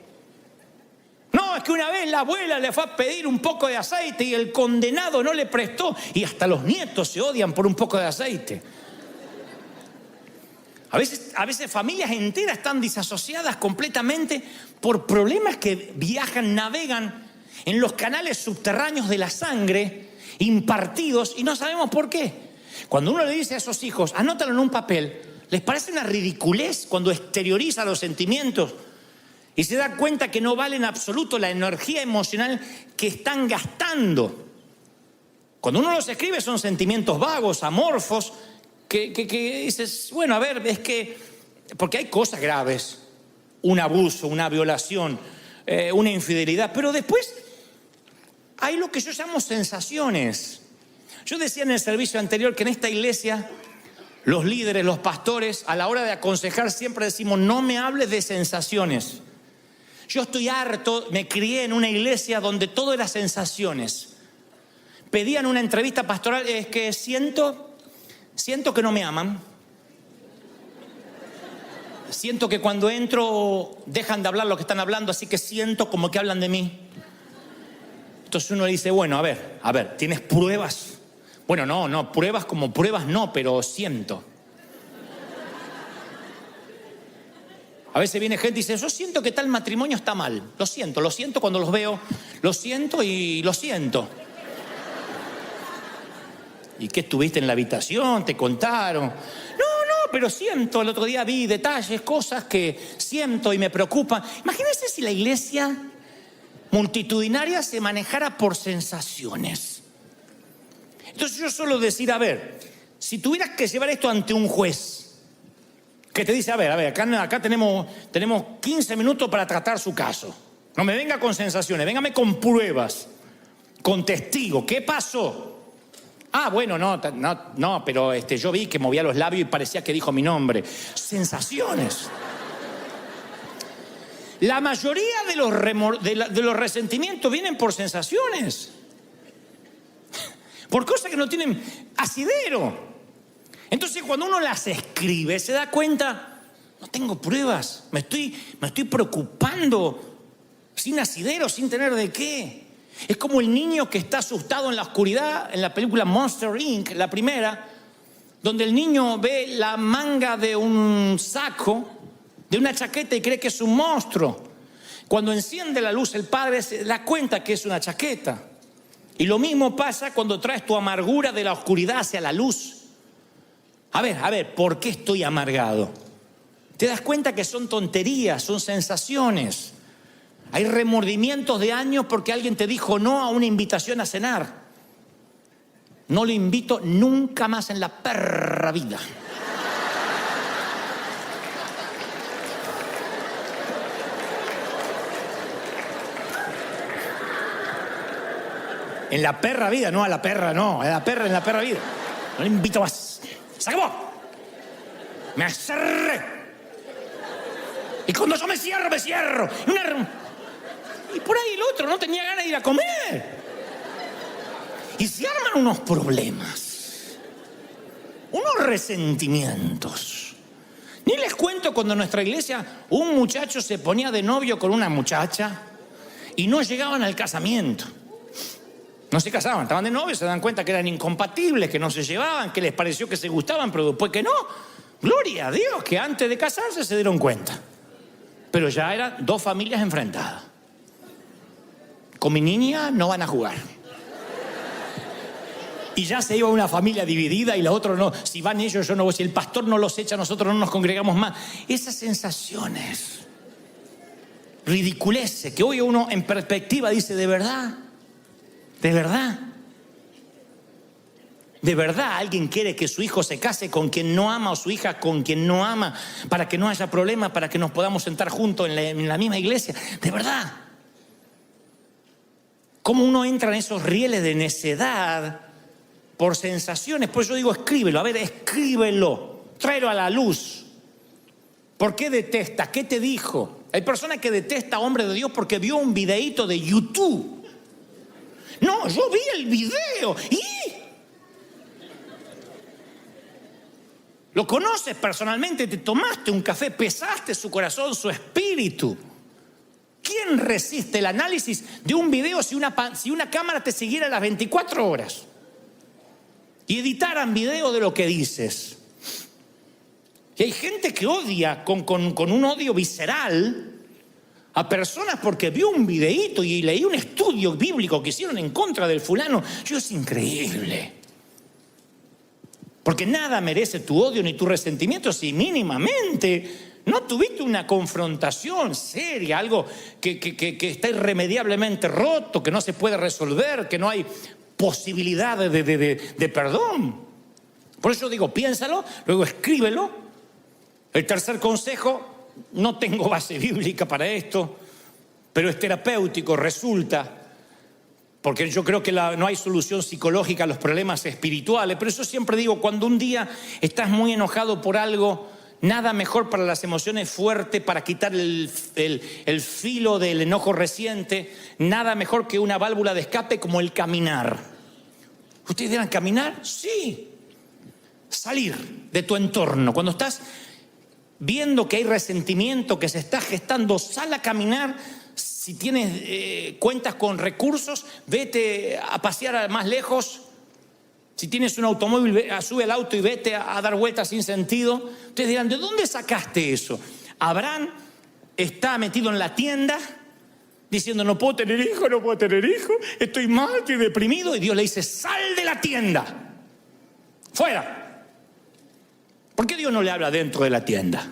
No, es que una vez la abuela le fue a pedir un poco de aceite y el condenado no le prestó y hasta los nietos se odian por un poco de aceite. A veces familias enteras están disasociadas completamente por problemas que viajan, navegan en los canales subterráneos de la sangre, impartidos, y no sabemos por qué. Cuando uno le dice a esos hijos, anótalo en un papel, les parece una ridiculez cuando exterioriza los sentimientos y se da cuenta que no vale en absoluto la energía emocional que están gastando. Cuando uno los escribe son sentimientos vagos, amorfos, que dices, bueno, a ver, es que, porque hay cosas graves, un abuso, una violación, una infidelidad, pero después hay lo que yo llamo sensaciones. Yo decía en el servicio anterior que en esta iglesia los líderes, los pastores, a la hora de aconsejar siempre decimos, no me hables de sensaciones. Yo estoy harto, me crié en una iglesia donde todo era sensaciones. Pedían una entrevista pastoral, es que siento que no me aman. Siento que cuando entro dejan de hablar lo que están hablando, así que siento como que hablan de mí. Entonces uno dice, bueno, a ver, ¿tienes pruebas? Bueno, no, pruebas como pruebas no, pero siento. A veces viene gente y dice, yo siento que tal matrimonio está mal. Lo siento cuando los veo, lo siento y lo siento. ¿Y qué estuviste en la habitación? ¿Te contaron? No, pero siento. El otro día vi detalles, cosas que siento y me preocupan. Imagínense si la iglesia multitudinaria se manejara por sensaciones. Entonces yo suelo decir, a ver, si tuvieras que llevar esto ante un juez, que te dice, a ver, acá tenemos 15 minutos para tratar su caso. No me venga con sensaciones, véngame con pruebas, con testigos. ¿Qué pasó? Ah, bueno, no, pero yo vi que movía los labios y parecía que dijo mi nombre. Sensaciones. La mayoría de los resentimientos vienen por sensaciones. Por cosas que no tienen asidero. Entonces cuando uno las escribe se da cuenta, no tengo pruebas, me estoy preocupando sin asidero, sin tener de qué. Es como el niño que está asustado en la oscuridad en la película Monster Inc., la primera, donde el niño ve la manga de un saco, de una chaqueta y cree que es un monstruo. Cuando enciende la luz el padre se da cuenta que es una chaqueta. Y lo mismo pasa cuando traes tu amargura de la oscuridad hacia la luz. A ver, ¿por qué estoy amargado? Te das cuenta que son tonterías, son sensaciones. Hay remordimientos de años porque alguien te dijo no a una invitación a cenar. No lo invito nunca más en la perra vida. En la perra vida, no a la perra, no. En la perra vida. No le invito más. ¡Se acabó! Me cerré. Y cuando yo me cierro. Y por ahí el otro no tenía ganas de ir a comer. Y se arman unos problemas. Unos resentimientos. Ni les cuento cuando en nuestra iglesia un muchacho se ponía de novio con una muchacha y no llegaban al casamiento. No se casaban, estaban de novios, se dan cuenta que eran incompatibles, que no se llevaban, que les pareció que se gustaban, pero después que no. Gloria a Dios, que antes de casarse se dieron cuenta. Pero ya eran dos familias enfrentadas. Con mi niña no van a jugar. Y ya se iba una familia dividida y la otra no. Si van ellos, yo no voy. Si el pastor no los echa, nosotros no nos congregamos más. Esas sensaciones, ridiculeces, que hoy uno en perspectiva dice, ¿de verdad? ¿De verdad? ¿De verdad alguien quiere que su hijo se case con quien no ama o su hija con quien no ama para que no haya problema, para que nos podamos sentar juntos en la misma iglesia? ¿De verdad? ¿Cómo uno entra en esos rieles de necedad por sensaciones? Pues yo digo, escríbelo, escríbelo, tráelo a la luz. ¿Por qué detesta? ¿Qué te dijo? Hay personas que detestan a hombre de Dios porque vio un videíto de YouTube. No, yo vi el video y... Lo conoces personalmente, te tomaste un café, pesaste su corazón, su espíritu. ¿Quién resiste el análisis de un video si una cámara te siguiera las 24 horas? Y editaran video de lo que dices. Y hay gente que odia con un odio visceral a personas porque vio un videíto y leí un estudio bíblico que hicieron en contra del fulano. Es increíble. Porque nada merece tu odio ni tu resentimiento si mínimamente no tuviste una confrontación seria, algo que está irremediablemente roto, que no se puede resolver, que no hay posibilidad de perdón. Por eso digo, piénsalo, luego escríbelo. El tercer consejo, no tengo base bíblica para esto, pero es terapéutico, resulta, porque yo creo que no hay solución psicológica a los problemas espirituales. Pero eso siempre digo, cuando un día estás muy enojado por algo, nada mejor para las emociones fuerte, para quitar el filo del enojo reciente, nada mejor que una válvula de escape como el caminar. ¿Ustedes dirán caminar? Sí. Salir de tu entorno. Cuando estás viendo que hay resentimiento, que se está gestando, sal a caminar. Si tienes cuentas con recursos, vete a pasear más lejos. Si tienes un automóvil, sube al auto y vete a dar vueltas sin sentido. Ustedes dirán, ¿de dónde sacaste eso? Abraham está metido en la tienda diciendo, no puedo tener hijo, estoy mal, estoy deprimido. Y Dios le dice, sal de la tienda, fuera. ¿Por qué Dios no le habla dentro de la tienda?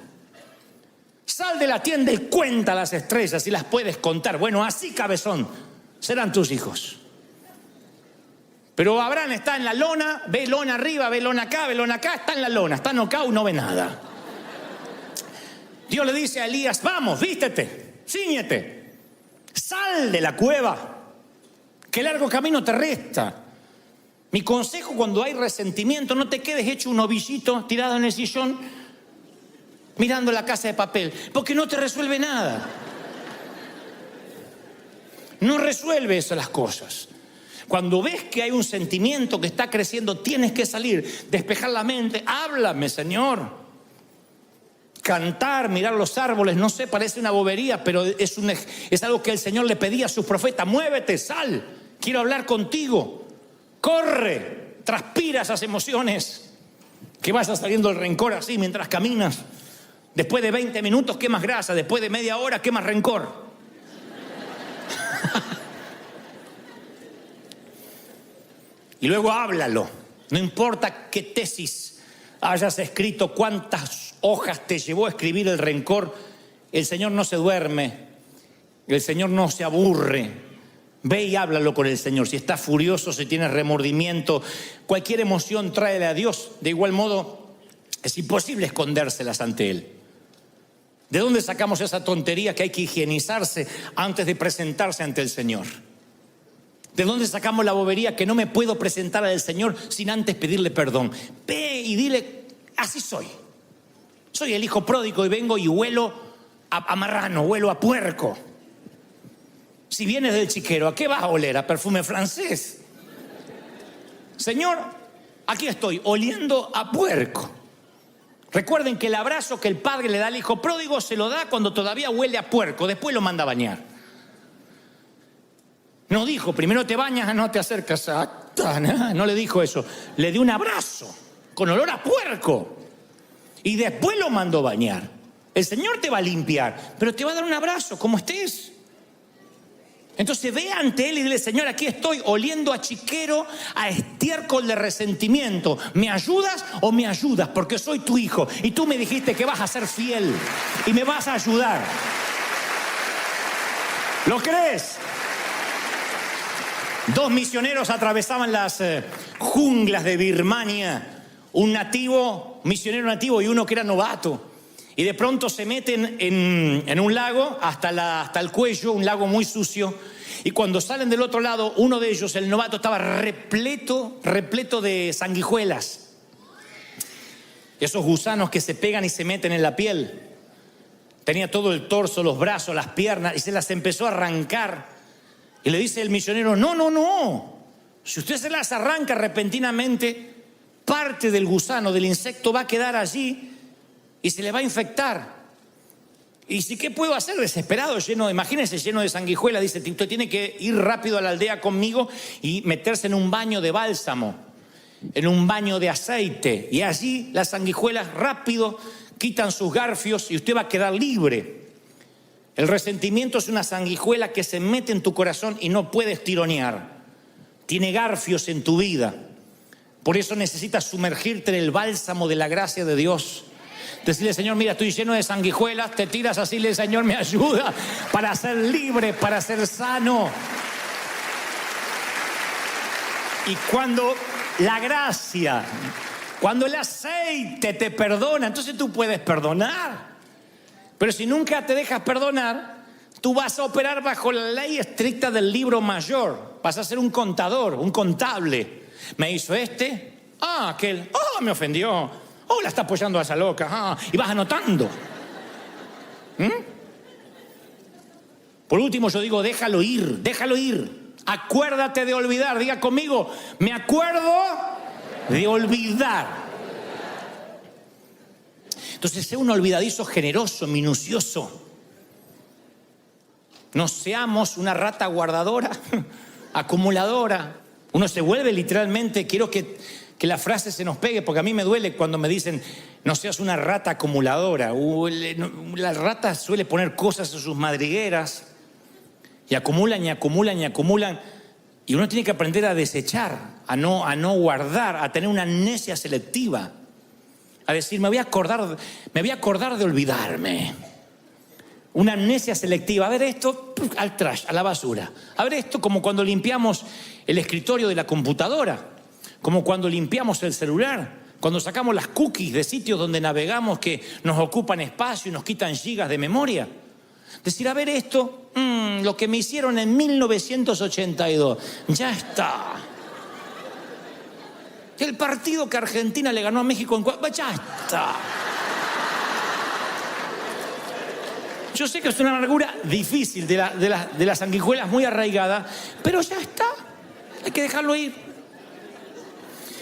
Sal de la tienda y cuenta las estrellas, si las puedes contar. Bueno, así, cabezón, serán tus hijos. Pero Abraham está en la lona, ve lona arriba, ve lona acá, está en la lona, está nocao y no ve nada. Dios le dice a Elías, vamos, vístete, cíñete, sal de la cueva, que largo camino te resta. Mi consejo cuando hay resentimiento, no te quedes hecho un ovillito tirado en el sillón mirando La Casa de Papel, porque no te resuelve nada. No resuelve eso las cosas. Cuando ves que hay un sentimiento que está creciendo, tienes que salir, despejar la mente. Háblame, Señor. Cantar, mirar los árboles, no sé, parece una bobería, pero es algo que el Señor le pedía a sus profetas. Muévete, sal, quiero hablar contigo. Corre, transpira esas emociones. Que vaya saliendo el rencor así mientras caminas. Después de 20 minutos quemas grasa, después de media hora quemas rencor. Y luego háblalo. No importa qué tesis hayas escrito, cuántas hojas te llevó a escribir el rencor, el Señor no se duerme, el Señor no se aburre. Ve y háblalo con el Señor. Si estás furioso, si tienes remordimiento, cualquier emoción, tráele a Dios. De igual modo, es imposible escondérselas ante Él. ¿De dónde sacamos esa tontería que hay que higienizarse antes de presentarse ante el Señor? ¿De dónde sacamos la bobería que no me puedo presentar al Señor sin antes pedirle perdón? Ve y dile, así soy. Soy el hijo pródigo y vengo y huelo a marrano, huelo a puerco. Si vienes del chiquero, ¿a qué vas a oler? ¿A perfume francés? Señor, aquí estoy, oliendo a puerco. Recuerden que el abrazo que el padre le da al hijo pródigo se lo da cuando todavía huele a puerco, después lo manda a bañar. No dijo, primero te bañas, no te acercas a... No le dijo eso, le dio un abrazo con olor a puerco y después lo mandó a bañar. El Señor te va a limpiar, pero te va a dar un abrazo como estés. Entonces ve ante Él y dile, Señor, aquí estoy oliendo a chiquero, a estiércol de resentimiento. ¿Me ayudas o me ayudas? Porque soy tu hijo y tú me dijiste que vas a ser fiel y me vas a ayudar. ¿Lo crees? 2 misioneros atravesaban las junglas de Birmania. Un misionero nativo y uno que era novato. Y de pronto se meten en un lago hasta el cuello, un lago muy sucio. Y cuando salen del otro lado, uno de ellos, el novato, estaba repleto de sanguijuelas. Esos gusanos que se pegan y se meten en la piel. Tenía todo el torso, los brazos, las piernas, y se las empezó a arrancar. Y le dice el misionero, no. Si usted se las arranca repentinamente, parte del gusano, del insecto, va a quedar allí y se le va a infectar. Y si, ¿qué puedo hacer? Desesperado, imagínense, lleno de sanguijuelas. Dice, usted tiene que ir rápido a la aldea conmigo y meterse en un baño de bálsamo, en un baño de aceite. Y allí las sanguijuelas rápido quitan sus garfios y usted va a quedar libre. El resentimiento es una sanguijuela que se mete en tu corazón y no puedes tironear. Tiene garfios en tu vida. Por eso necesitas sumergirte en el bálsamo de la gracia de Dios. Decirle, Señor, mira, estoy lleno de sanguijuelas. Te tiras así, le Señor, me ayuda para ser libre, para ser sano. Y cuando la gracia, cuando el aceite te perdona, entonces tú puedes perdonar. Pero si nunca te dejas perdonar, tú vas a operar bajo la ley estricta del libro mayor. Vas a ser un contador, un contable. Me hizo aquel, me ofendió. La está apoyando a esa loca. Y vas anotando. Por último yo digo, déjalo ir. Acuérdate de olvidar. Diga conmigo, me acuerdo de olvidar. Entonces, sé un olvidadizo generoso, minucioso. No seamos una rata guardadora, acumuladora. Uno se vuelve literalmente, quiero que la frase se nos pegue, porque a mí me duele cuando me dicen, no seas una rata acumuladora. La rata suele poner cosas en sus madrigueras y acumulan. Y uno tiene que aprender a desechar, a no guardar, a tener una amnesia selectiva. A decir, me voy a acordar de olvidarme. Una amnesia selectiva. A ver esto, al trash, a la basura. A ver esto, como cuando limpiamos el escritorio de la computadora. Como cuando limpiamos el celular. Cuando sacamos las cookies de sitios donde navegamos que nos ocupan espacio y nos quitan gigas de memoria. Decir, a ver esto, lo que me hicieron en 1982. Ya está. El partido que Argentina le ganó a México en ya está. Yo sé que es una amargura difícil de las sanguijuelas muy arraigada, pero ya está. Hay que dejarlo ir.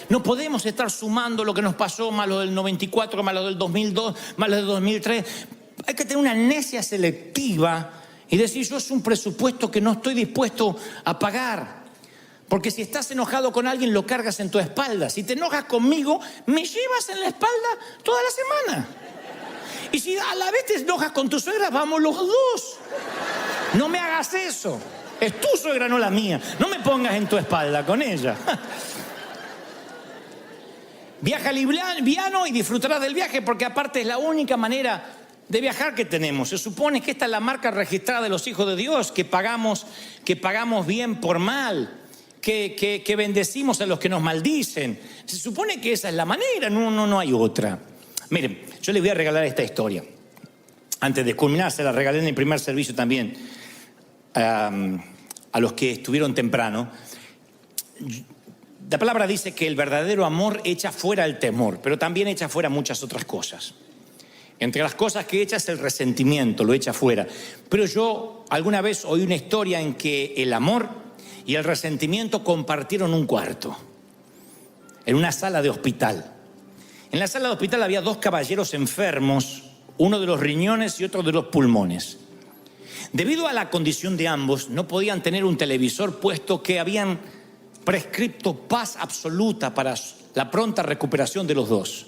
No podemos estar sumando lo que nos pasó, más lo del 94, más lo del 2002, más lo del 2003. Hay que tener una amnesia selectiva y decir, yo es un presupuesto que no estoy dispuesto a pagar. Porque si estás enojado con alguien, lo cargas en tu espalda. Si te enojas conmigo, me llevas en la espalda toda la semana. Y si a la vez te enojas con tu suegra, vamos los dos. No me hagas eso. Es tu suegra, no la mía. No me pongas en tu espalda con ella. Viaja liviano y disfrutarás del viaje, porque aparte es la única manera de viajar que tenemos. Se supone que esta es la marca registrada de los hijos de Dios, que pagamos bien por mal, que bendecimos a los que nos maldicen. Se supone que esa es la manera, no hay otra. Miren, yo les voy a regalar esta historia. Antes de culminar, se la regalé en el primer servicio también a los que estuvieron temprano. La palabra dice que el verdadero amor echa fuera el temor, pero también echa fuera muchas otras cosas. Entre las cosas que echa es el resentimiento, lo echa fuera. Pero yo alguna vez oí una historia en que el amor y el resentimiento compartieron un cuarto, en una sala de hospital. En la sala de hospital había dos caballeros enfermos, uno de los riñones y otro de los pulmones. Debido a la condición de ambos, no podían tener un televisor, puesto que habían prescripto paz absoluta para la pronta recuperación de los dos.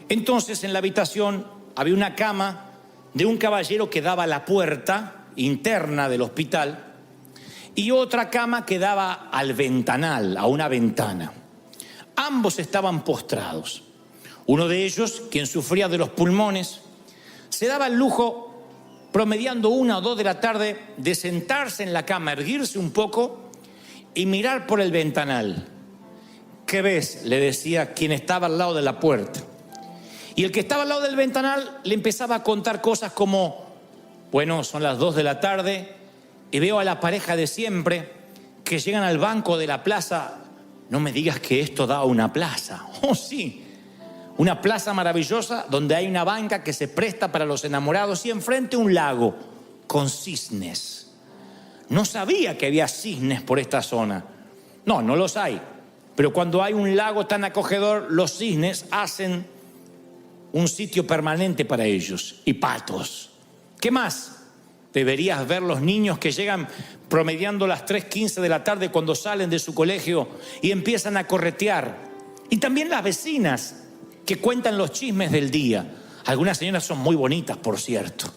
Entonces, en la habitación había una cama de un caballero que daba a la puerta interna del hospital y otra cama que daba al ventanal, a una ventana. Ambos estaban postrados. Uno de ellos, quien sufría de los pulmones, se daba el lujo, promediando 1 o 2 de la tarde, de sentarse en la cama, erguirse un poco y mirar por el ventanal. ¿Qué ves?, le decía quien estaba al lado de la puerta. Y el que estaba al lado del ventanal le empezaba a contar cosas como, bueno, son las 2 de la tarde y veo a la pareja de siempre que llegan al banco de la plaza. No me digas que esto da a una plaza. Oh, sí, una plaza maravillosa donde hay una banca que se presta para los enamorados y enfrente un lago con cisnes. No sabía que había cisnes por esta zona. No los hay. Pero cuando hay un lago tan acogedor, los cisnes hacen un sitio permanente para ellos. Y patos. ¿Qué más? Deberías ver los niños que llegan promediando las 3:15 de la tarde cuando salen de su colegio y empiezan a corretear. Y también las vecinas que cuentan los chismes del día. Algunas señoras son muy bonitas, por cierto.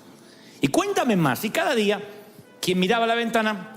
Y cuéntame más. Y cada día, quien miraba a la ventana